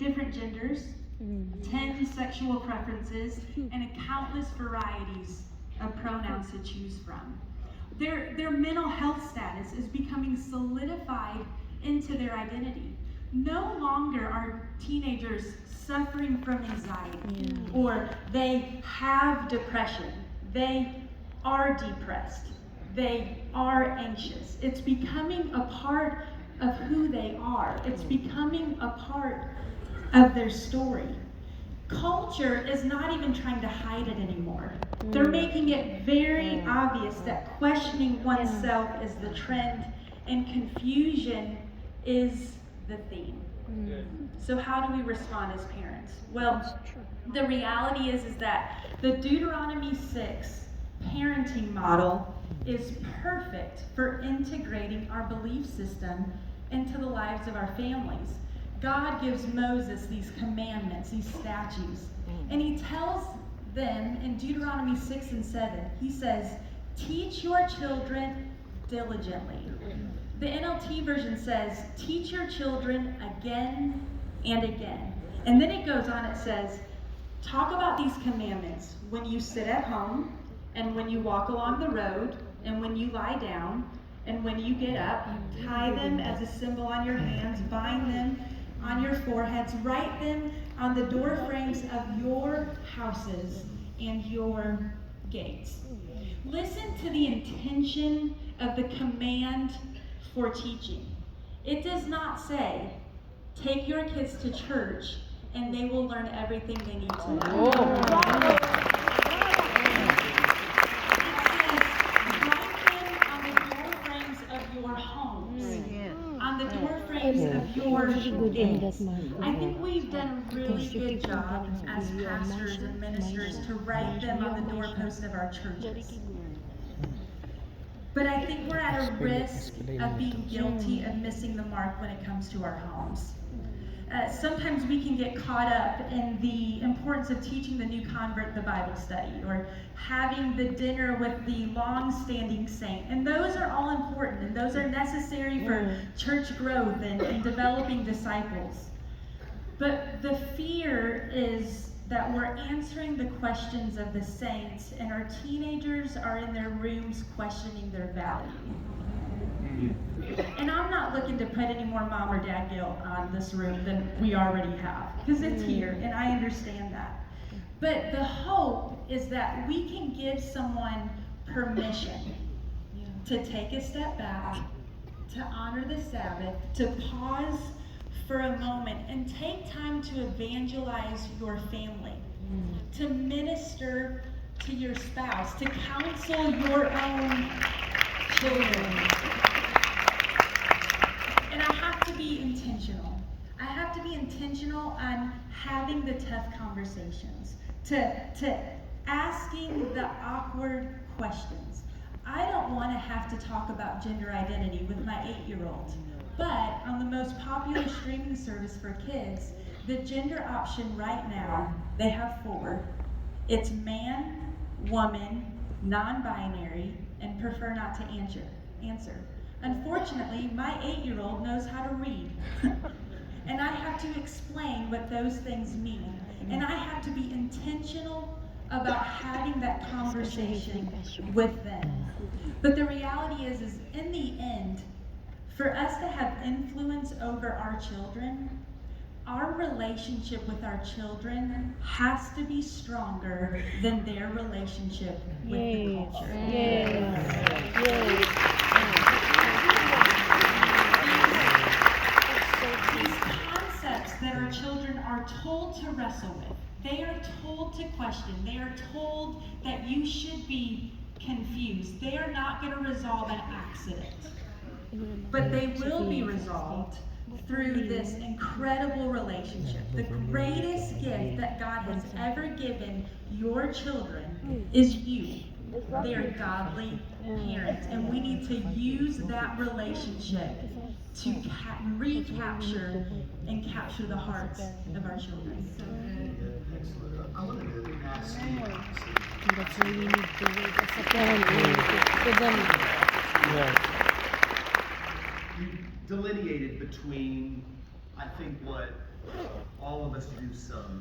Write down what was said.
different genders, 10 sexual preferences, and a countless varieties of pronouns to choose from. Their mental health status is becoming solidified into their identity. No longer are teenagers suffering from anxiety, or they have depression, they are depressed, they are anxious. It's becoming a part of who they are. It's becoming a part of their story. Culture is not even trying to hide it anymore. They're making it very obvious that questioning oneself is the trend and confusion is the theme. So how do we respond as parents? Well, the reality is that the Deuteronomy 6 parenting model is perfect for integrating our belief system into the lives of our families. God gives Moses these commandments, these statutes, and he tells them in Deuteronomy 6 and 7, he says, teach your children diligently. The NLT version says, teach your children again and again. And then it goes on, it says, talk about these commandments when you sit at home, and when you walk along the road, and when you lie down, and when you get up. You tie them as a symbol on your hands, bind them on your foreheads, write them on the door frames of your houses and your gates. Listen to the intention of the command for teaching. It does not say, take your kids to church and they will learn everything they need to know. It says, write them on the door frames of your homes, on the door frames of your gates. I think we've done a really good job as pastors and ministers to write them on the doorposts of our churches. But I think we're at a risk of being guilty of missing the mark when it comes to our homes. Sometimes we can get caught up in the importance of teaching the new convert the Bible study, or having the dinner with the long-standing saint. And those are all important, and those are necessary for church growth and developing disciples. But the fear is that we're answering the questions of the saints, and our teenagers are in their rooms questioning their value. And I'm not looking to put any more mom or dad guilt on this room than we already have, because it's here, and I understand that. But the hope is that we can give someone permission to take a step back, to honor the Sabbath, to pause for a moment and take time to evangelize your family, to minister to your spouse, to counsel your own children. And I have to be intentional. I have to be intentional on having the tough conversations, to asking the awkward questions. I don't want to have to talk about gender identity with my 8-year-old. But on the most popular streaming service for kids, the gender option right now, they have 4. It's man, woman, non-binary, and prefer not to answer. Unfortunately, my 8-year-old knows how to read. And I have to explain what those things mean. And I have to be intentional about having that conversation with them. But the reality is in the end, for us to have influence over our children, our relationship with our children has to be stronger than their relationship with the culture. These concepts that our children are told to wrestle with, they are told to question, they are told that you should be confused. They are not going to resolve an accident. But they will be resolved through this incredible relationship. The greatest gift that God has ever given your children is you. They are godly parents, and we need to use that relationship to recapture and capture the hearts of our children. I wanted to ask you. That's what you need to do. You delineated between, I think, what all of us do some